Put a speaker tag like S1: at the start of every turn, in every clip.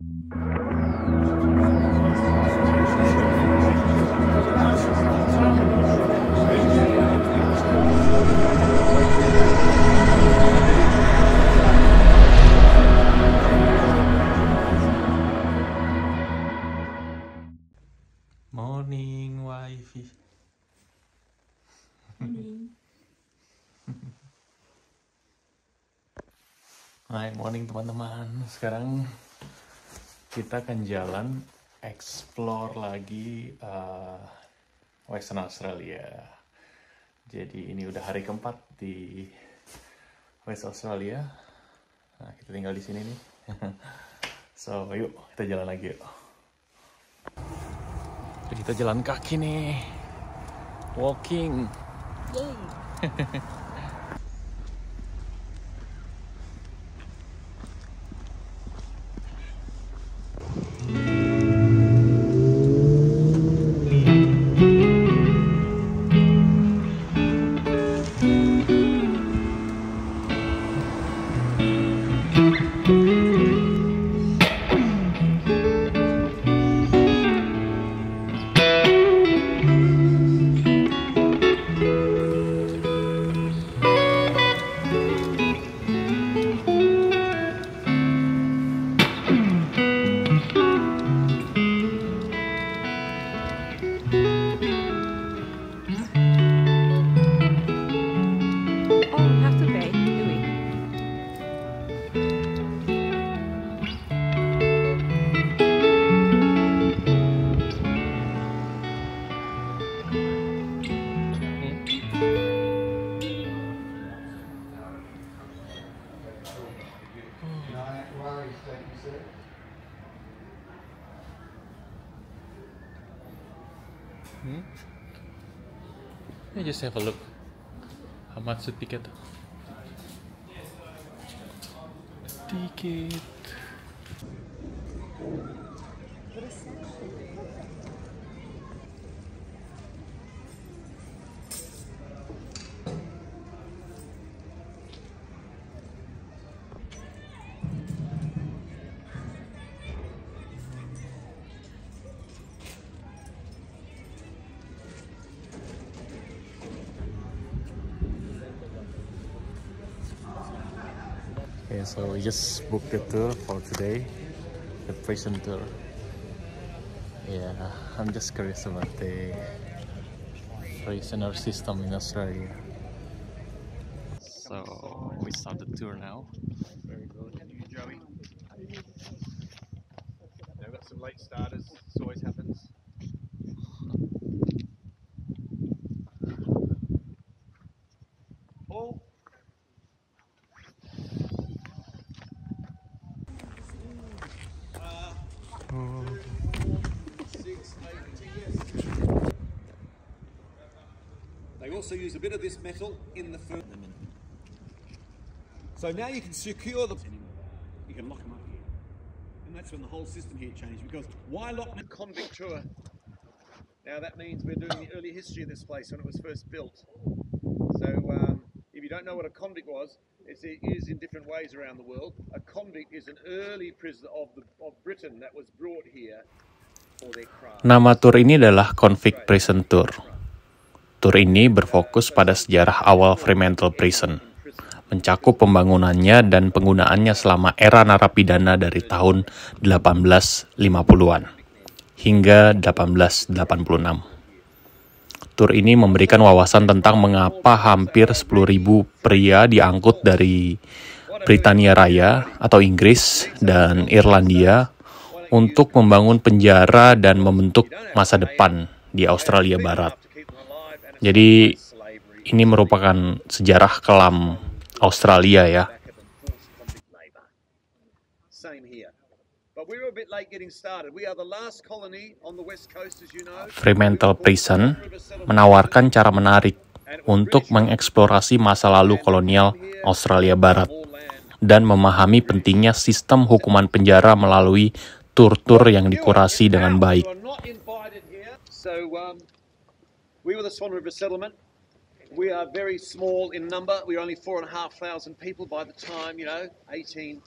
S1: Morning, wifi. Hai, morning teman-teman. Sekarang kita akan jalan explore lagi Western Australia. Jadi ini udah hari keempat di West Australia. Nah, kita tinggal di sini nih. So, yuk kita jalan lagi yuk. Jadi kita jalan kaki nih. Walking.
S2: Yay.
S1: Just have a look. How much the ticket? Ticket. Okay, so we just booked the tour for today, the prison tour. Yeah, I'm just curious about the prisoner system in Australia. So we start the tour now.
S3: Very good. And you, Joey? They've got some late starters. This always happens. Paul? They also use a bit of this metal in the food. So now you can secure them anymore. You can lock them up here. And that's when the whole system here changed, because why lock them? Convict tour. Now that means we're doing the early history of this place when it was first built. So if you don't know what a convict was, it's used in different ways around the world. A convict is an early prisoner of Britain that was brought here for their crime.
S1: Nama tour ini adalah Convict Prison Tour. Tour ini berfokus pada sejarah awal Fremantle Prison, mencakup pembangunannya dan penggunaannya selama era narapidana dari tahun 1850-an hingga 1886. Tour ini memberikan wawasan tentang mengapa hampir 10.000 pria diangkut dari Britania Raya atau Inggris dan Irlandia untuk membangun penjara dan membentuk masa depan di Australia Barat. Jadi ini merupakan sejarah kelam Australia ya. Fremantle Prison menawarkan cara menarik untuk mengeksplorasi masa lalu kolonial Australia Barat dan memahami pentingnya sistem hukuman penjara melalui tur-tur yang dikurasi dengan baik.
S3: We were the Swan River settlement. We are very small in number. We were only 4,500 people by the time, 1880.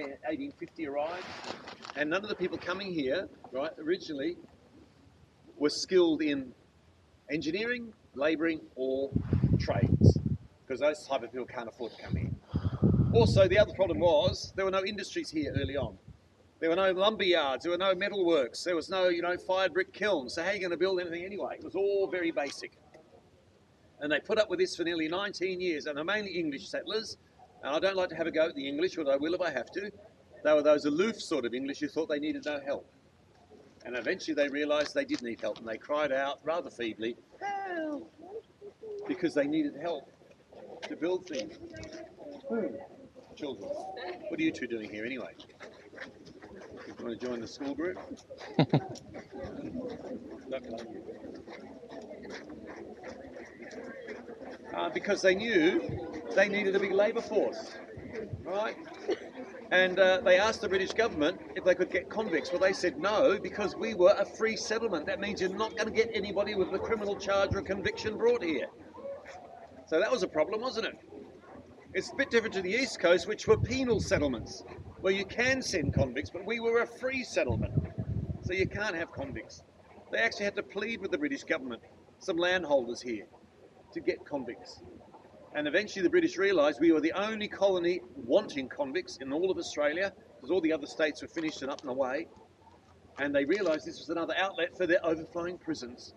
S3: 1850 arrived, and none of the people coming here, right, originally were skilled in engineering, labouring, or trades, because those type of people can't afford to come here. Also, the other problem was there were no industries here early on. There were no lumber yards, there were no metal works, there was no, fired brick kilns. So how are you going to build anything anyway? It was all very basic. And they put up with this for nearly 19 years, and they're mainly English settlers. And I don't like to have a go at the English, but I will if I have to. They were those aloof sort of English who thought they needed no help. And eventually they realised they did need help, and they cried out rather feebly, "Help!" because they needed help to build things. Children, what are you two doing here anyway? You want to join the school group? Because they knew they needed a big labour force, right? And they asked the British government if they could get convicts. Well, they said no, because we were a free settlement. That means you're not going to get anybody with a criminal charge or a conviction brought here. So that was a problem, wasn't it? It's a bit different to the East Coast, which were penal settlements, where you can send convicts, but we were a free settlement, so you can't have convicts. They actually had to plead with the British government, some landholders here, to get convicts. And eventually the British realised we were the only colony wanting convicts in all of Australia, because all the other states were finished and up and away. And they realised this was another outlet for their overflowing prisons.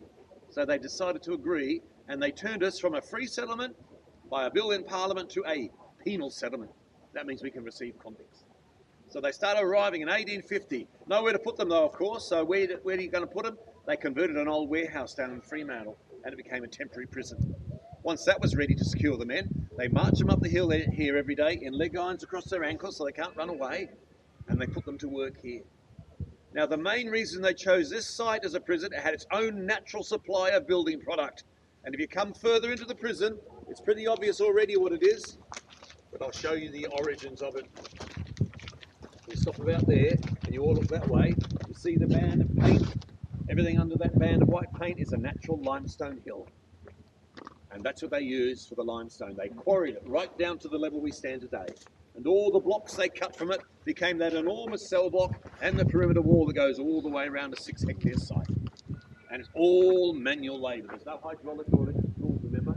S3: So they decided to agree, and they turned us from a free settlement by a bill in Parliament to a penal settlement. That means we can receive convicts. So they started arriving in 1850. Nowhere to put them though, of course, so where are you going to put them? They converted an old warehouse down in Fremantle, and it became a temporary prison. Once that was ready to secure the men, they march them up the hill here every day in leg irons across their ankles so they can't run away, and they put them to work here. Now the main reason they chose this site as a prison, it had its own natural supply of building product. And if you come further into the prison, it's pretty obvious already what it is, but I'll show you the origins of it. You stop about there, and you all look that way, you see the band of paint. Everything under that band of white paint is a natural limestone hill. And that's what they used for the limestone. They quarried it right down to the level we stand today. And all the blocks they cut from it became that enormous cell block and the perimeter wall that goes all the way around a 6-hectare site. And it's all manual labour. There's no hydraulic or electric tools, remember?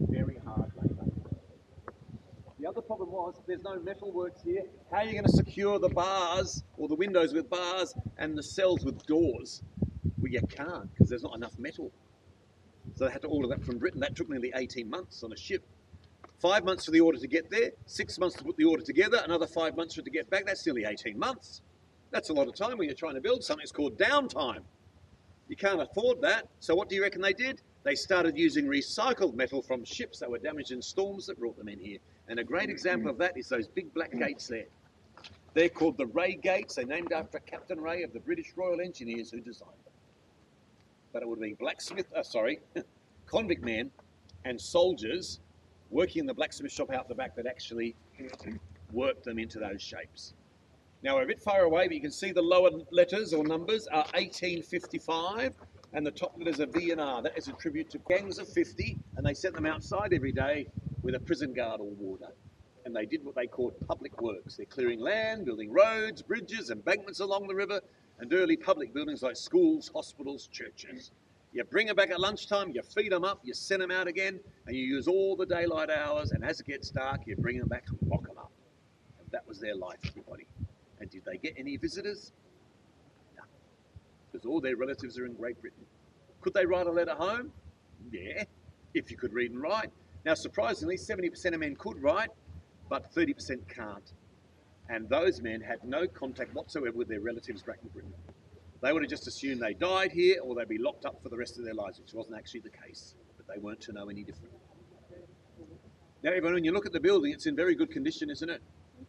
S3: Very hard labour. The other problem was there's no metal works here. How are you going to secure the bars or the windows with bars and the cells with doors? Well, you can't, because there's not enough metal. So they had to order that from Britain. That took nearly 18 months on a ship. 5 months for the order to get there, 6 months to put the order together, another 5 months for it to get back. That's nearly 18 months. That's a lot of time when you're trying to build something. It's called downtime. You can't afford that. So what do you reckon they did? They started using recycled metal from ships that were damaged in storms that brought them in here. And a great example of that is those big black gates there. They're called the Ray Gates. They're named after Captain Ray of the British Royal Engineers who designed them. But it would have been convict men and soldiers working in the blacksmith shop out the back that actually worked them into those shapes. Now we're a bit far away, but you can see the lower letters or numbers are 1855, and the top letters are V and R. That is a tribute to gangs of 50, and they sent them outside every day with a prison guard or warder. And they did what they called public works. They're clearing land, building roads, bridges, embankments along the river, and early public buildings like schools, hospitals, churches. You bring them back at lunchtime, you feed them up, you send them out again, and you use all the daylight hours, and as it gets dark, you bring them back and lock them up. And that was their life, everybody. And did they get any visitors? No, because all their relatives are in Great Britain. Could they write a letter home? Yeah, if you could read and write. Now, surprisingly, 70% of men could write, but 30% can't. And those men had no contact whatsoever with their relatives back in Britain. They would have just assumed they died here or they'd be locked up for the rest of their lives, which wasn't actually the case, but they weren't to know any different. Now, everyone, when you look at the building, it's in very good condition, isn't it?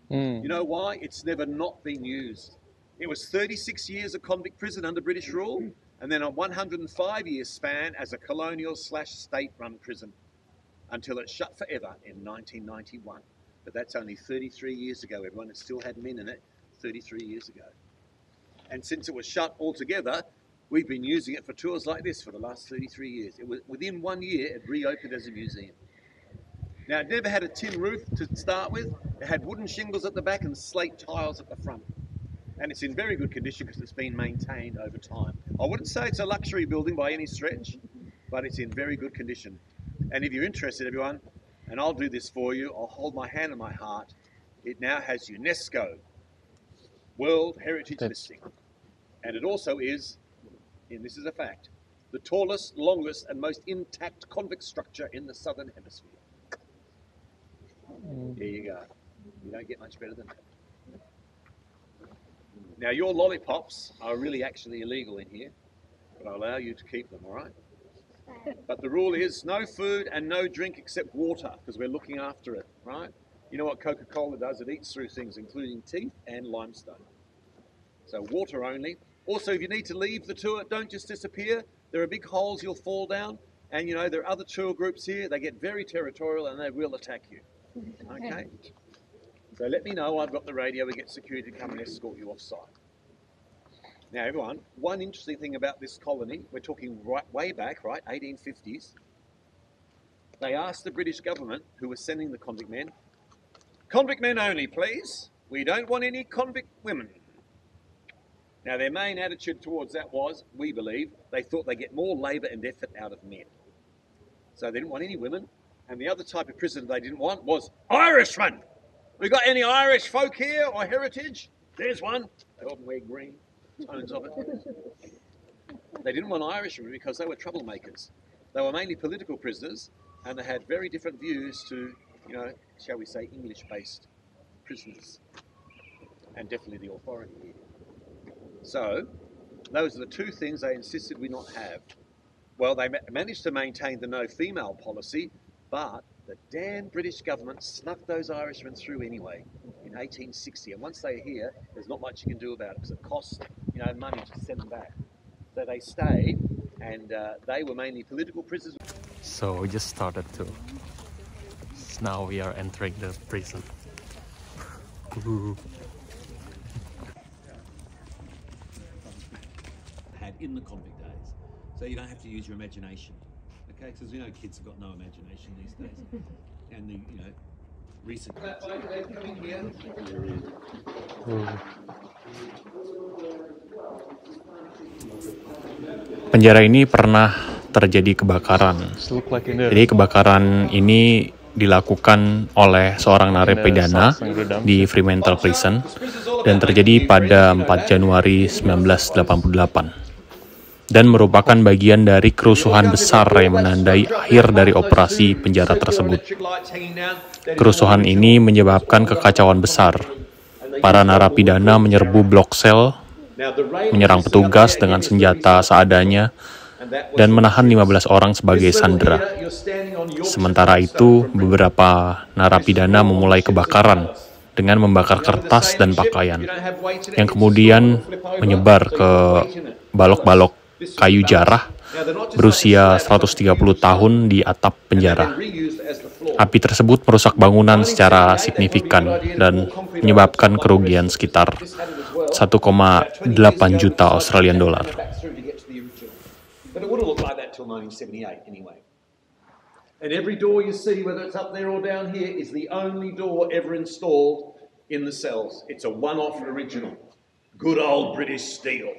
S3: You know why? It's never not been used. It was 36 years of convict prison under British rule, and then a 105-year span as a colonial/state-run prison, until it shut forever in 1991. But that's only 33 years ago, everyone. It still had men in it 33 years ago. And since it was shut altogether, we've been using it for tours like this for the last 33 years. It was, within 1 year, it reopened as a museum. Now, it never had a tin roof to start with. It had wooden shingles at the back and slate tiles at the front. And it's in very good condition because it's been maintained over time. I wouldn't say it's a luxury building by any stretch, but it's in very good condition. And if you're interested, everyone, and I'll do this for you, I'll hold my hand on my heart, it now has UNESCO World Heritage Listing. And it also is, and this is a fact, the tallest, longest and most intact convict structure in the Southern Hemisphere. There you go. You don't get much better than that. Now your lollipops are really actually illegal in here, but I allow you to keep them, all right? But the rule is no food and no drink except water, because we're looking after it, right? You know what Coca-Cola does? It eats through things, including teeth and limestone. So water only. Also, if you need to leave the tour, don't just disappear. There are big holes you'll fall down. And you know, there are other tour groups here. They get very territorial and they will attack you. Okay? So let me know. I've got the radio. We get security to come and escort you off site. Now, everyone, one interesting thing about this colony, we're talking way back, right, 1850s. They asked the British government, who was sending the convict men only, please. We don't want any convict women. Now, their main attitude towards that was, we believe, they thought they'd get more labour and effort out of men. So they didn't want any women. And the other type of prisoner they didn't want was Irishmen. We got any Irish folk here or heritage? There's one. They often wear green tones of it. They didn't want Irishmen because they were troublemakers. They were mainly political prisoners and they had very different views to, you know, shall we say, English-based prisoners. And definitely the authority here. So, those are the two things they insisted we not have. Well, they managed to maintain the no female policy, but the damn British government snuck those Irishmen through anyway in 1860. And once they're here, there's not much you can do about it because it costs, you know, money to send them back. So they stayed, and they were mainly political prisoners.
S1: So we just started to. Now we are entering the prison.
S2: Had in the convict days, so you don't have to use your imagination. Okay, because you know kids have got no imagination these days, and the recent.
S1: Penjara ini pernah terjadi kebakaran. Jadi kebakaran ini dilakukan oleh seorang narapidana di Fremantle Prison dan terjadi pada 4 Januari 1988 dan merupakan bagian dari kerusuhan besar yang menandai akhir dari operasi penjara tersebut. Kerusuhan ini menyebabkan kekacauan besar. Para narapidana menyerbu blok sel, menyerang petugas dengan senjata seadanya, dan menahan 15 orang sebagai sandera. Sementara itu, beberapa narapidana memulai kebakaran dengan membakar kertas dan pakaian, yang kemudian menyebar ke balok-balok kayu jarah berusia 130 tahun di atap penjara. Api tersebut merusak bangunan secara signifikan dan menyebabkan kerugian sekitar 1,8 juta Australian dollar.
S3: But it would have looked like that till 1978 anyway. And every door you see, whether it's up there or down here, is the only door ever installed in the cells. It's a one-off original. Good old British steel.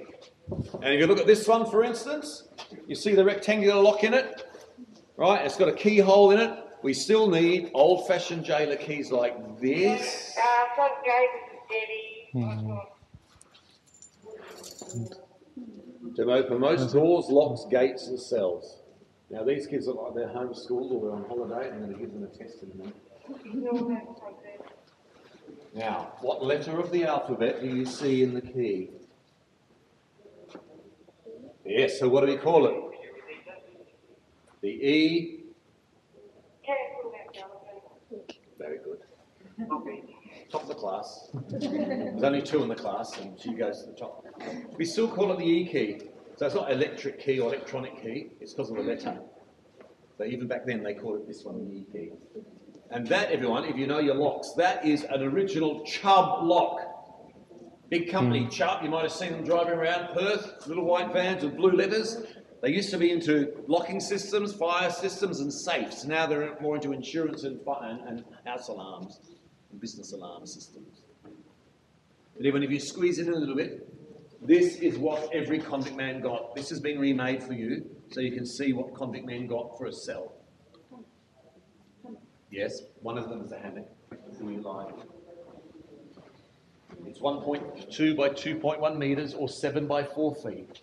S3: And if you look at this one, for instance, you see the rectangular lock in it, right? It's got a keyhole in it. We still need old-fashioned jailer keys like this. To open most doors, locks, gates and cells. Now these kids look like they're homeschooled or they're on holiday. I'm going to give them a test in a minute. Now, what letter of the alphabet do you see in the key? Yes, so what do we call it? The E. Very good. Top of the class. There's only 2 in the class and she goes to the top. We still call it the E key. So it's not electric key or electronic key, it's because of the letter. So even back then they called it this one the E key. And that, everyone, if you know your locks, that is an original Chubb lock. Big company, Chubb, you might have seen them driving around Perth, little white vans with blue letters. They used to be into locking systems, fire systems and safes. Now they're more into insurance and house alarms. and business alarm systems. But even if you squeeze it in a little bit, this is what every convict man got. This has been remade for you, so you can see what convict men got for a cell. Yes, one of them is a hammock. It's 1.2 by 2.1 metres or 7 by 4 feet.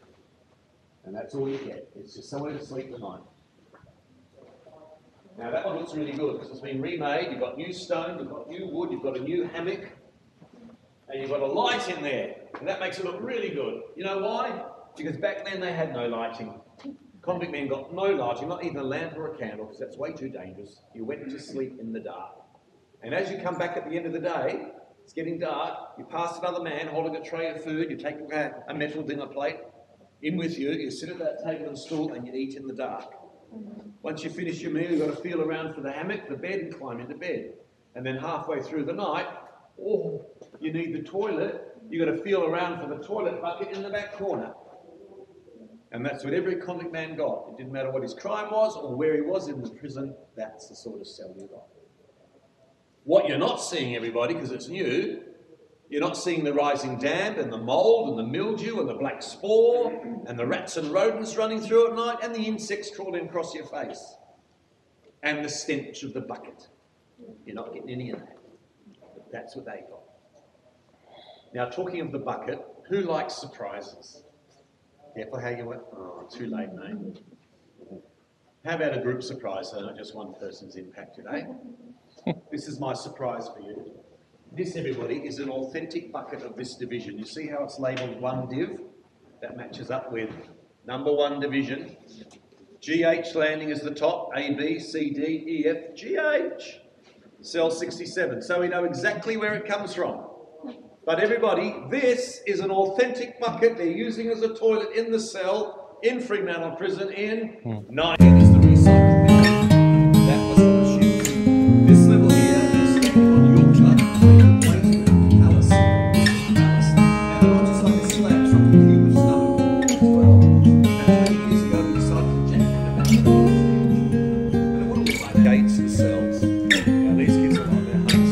S3: And that's all you get. It's just somewhere to sleep tonight. Now that one looks really good because it's been remade. You've got new stone, you've got new wood, you've got a new hammock, and you've got a light in there. And that makes it look really good. You know why? Because back then they had no lighting. Convict men got no lighting, not even a lamp or a candle, because that's way too dangerous. You went to sleep in the dark. And as you come back at the end of the day, it's getting dark, you pass another man holding a tray of food, you take a metal dinner plate in with you, you sit at that table and stool and you eat in the dark. Once you finish your meal, you've got to feel around for the hammock, the bed, and climb into bed. And then halfway through the night, oh, you need the toilet, you've got to feel around for the toilet bucket in the back corner. And that's what every convict man got. It didn't matter what his crime was or where he was in the prison, that's the sort of cell you got. What you're not seeing, everybody, because it's new, you're not seeing the rising damp and the mould and the mildew and the black spore and the rats and rodents running through at night and the insects crawling across your face and the stench of the bucket. You're not getting any of that. But that's what they got. Now, talking of the bucket, who likes surprises? Careful how you went. Oh, too late, mate. How about a group surprise so not just one person's impacted, eh? This is my surprise for you. This, everybody, is an authentic bucket of this division. You see how it's labelled 1 div? That matches up with number 1 division. GH landing is the top, A, B, C, D, E, F, GH. Cell 67. So we know exactly where it comes from. But everybody, this is an authentic bucket they're using as a toilet in the cell in Fremantle prison in 9. Is the recycled bin. That was on the ship. This level here is standing on Yorkshire, palace. Now they're not just like a slab, it's like a cube of stone as well. Now 20 years ago we decided to jack it about and it would look like gates and cells. Now these kids are on their hunts.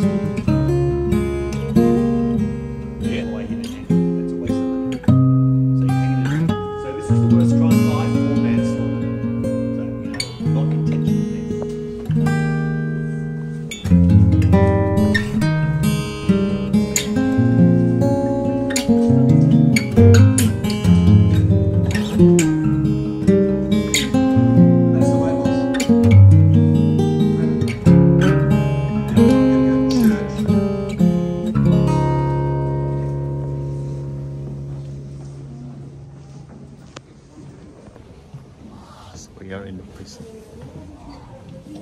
S1: We are in the prison.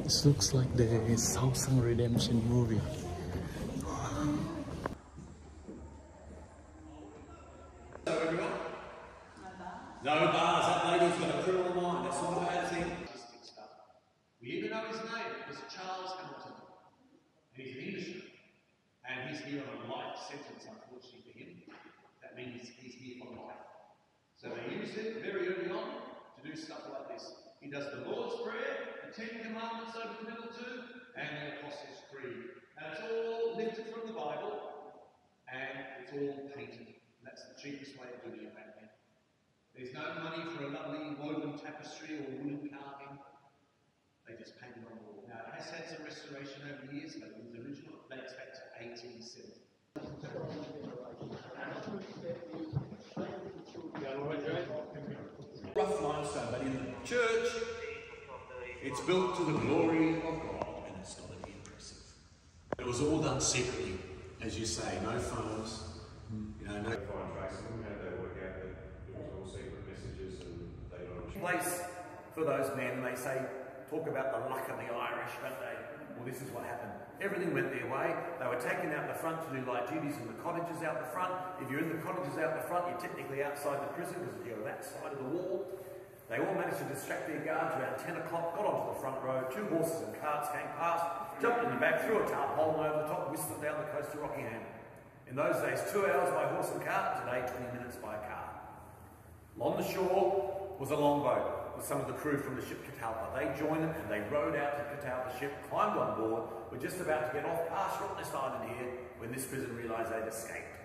S1: This looks like the Shawshank Redemption movie.
S3: Hello everyone. No bars, that lady's got a criminal mind, that's not a bad thing. We even know his name, it's Charles Hamilton. And he's an Englishman. And he's here on a life sentence, unfortunately for him. That means he's here for life. So they use it very early on to do stuff like this. He does the Lord's Prayer, the 10 Commandments over the middle too, and the Apostles' Creed. And it's all lifted from the Bible, and it's all painted. And that's the cheapest way of doing it back then. There's no money for a lovely woven tapestry or wooden carving. They just painted on the wall. Now, it has had some restoration over the years, but it was original. It dates back to 1870. Rough limestone, but in the church, it's built to the glory of God, and it's got to be impressive. It was all done secretly, as you say, no phones, you know, no. Place for those men, they say, talk about the luck of the Irish, don't they? Well, this is what happened. Everything went their way. They were taken out the front to do light duties in the cottages out the front. If you're in the cottages out the front, you're technically outside the prison because you're that side of the wall. They all managed to distract their guards around 10 o'clock, got onto the front row, 2 horses and carts came past, jumped in the back, threw a tarpaulin over the top, whisked them down the coast to Rockingham. In those days, 2 hours by horse and cart, today 20 minutes by car. Along the shore was a longboat. some of the crew from the ship Catalpa. They joined them and they rowed out to Catalpa ship, climbed on board. We're just about to get off past Rottnest Island here when this prison realised they'd escaped.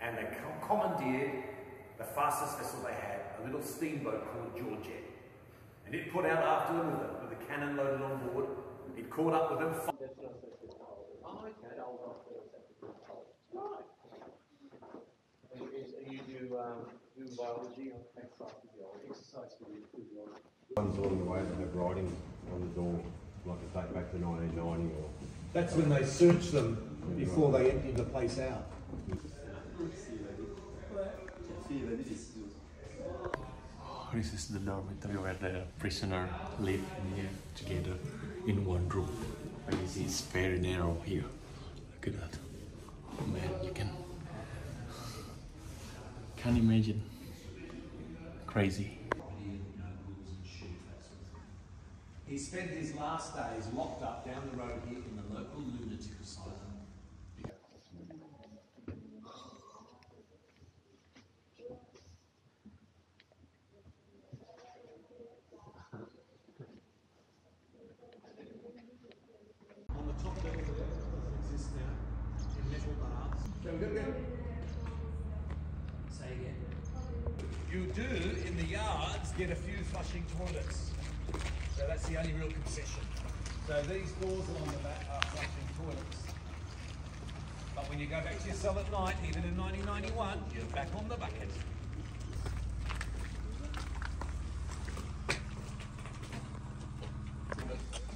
S3: And they commandeered the fastest vessel they had, a little steamboat called Georgette. And it put out after them with a cannon loaded on board. It caught up with them.
S2: You do biology or exercise physiology?
S4: Ones along the way that have writing on the door, like to take back to 1990 or...
S3: That's when they searched them before they emptied the place out.
S1: This is the dormitory where the prisoner live in here together in one room. It's very narrow here. Look at that. Oh man, you can't imagine. Crazy.
S3: He spent his last days locked up down the road here in the local lunatic asylum. On the top level that exists now in metal bars. So we're going to go. Say again. You do in the yards get a few flushing toilets. So that's the only real concession. So these doors along the back are flushing toilets. But when you go back to your cell at night, even in 1991, you're back on the bucket.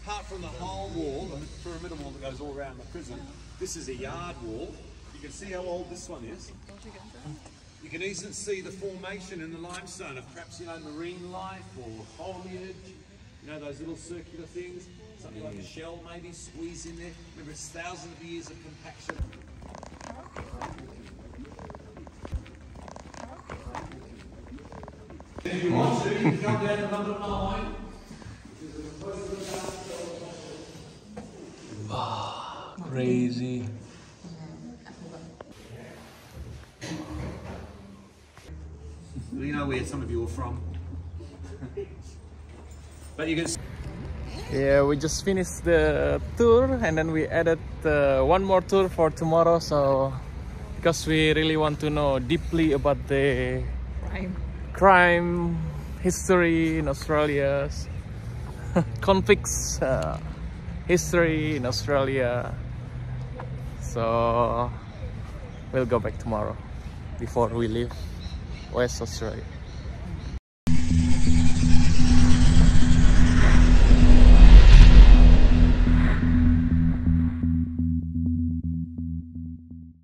S3: Apart from the whole wall, the pyramidal wall that goes all around the prison, this is a yard wall. You can see how old this one is. You can even see the formation in the limestone of perhaps, marine life or foliage. Those little circular things, something like a shell maybe squeezed in there. Remember, it's thousands of years of compaction. If you want to, you can come down to number 9.
S1: Wow, crazy.
S3: You know where some of you are from. But you can.
S1: Yeah, we just finished the tour and then we added one more tour for tomorrow. So, because we really want to know deeply about the crime history in Australia, convicts history in Australia. So, we'll go back tomorrow before we leave West Australia.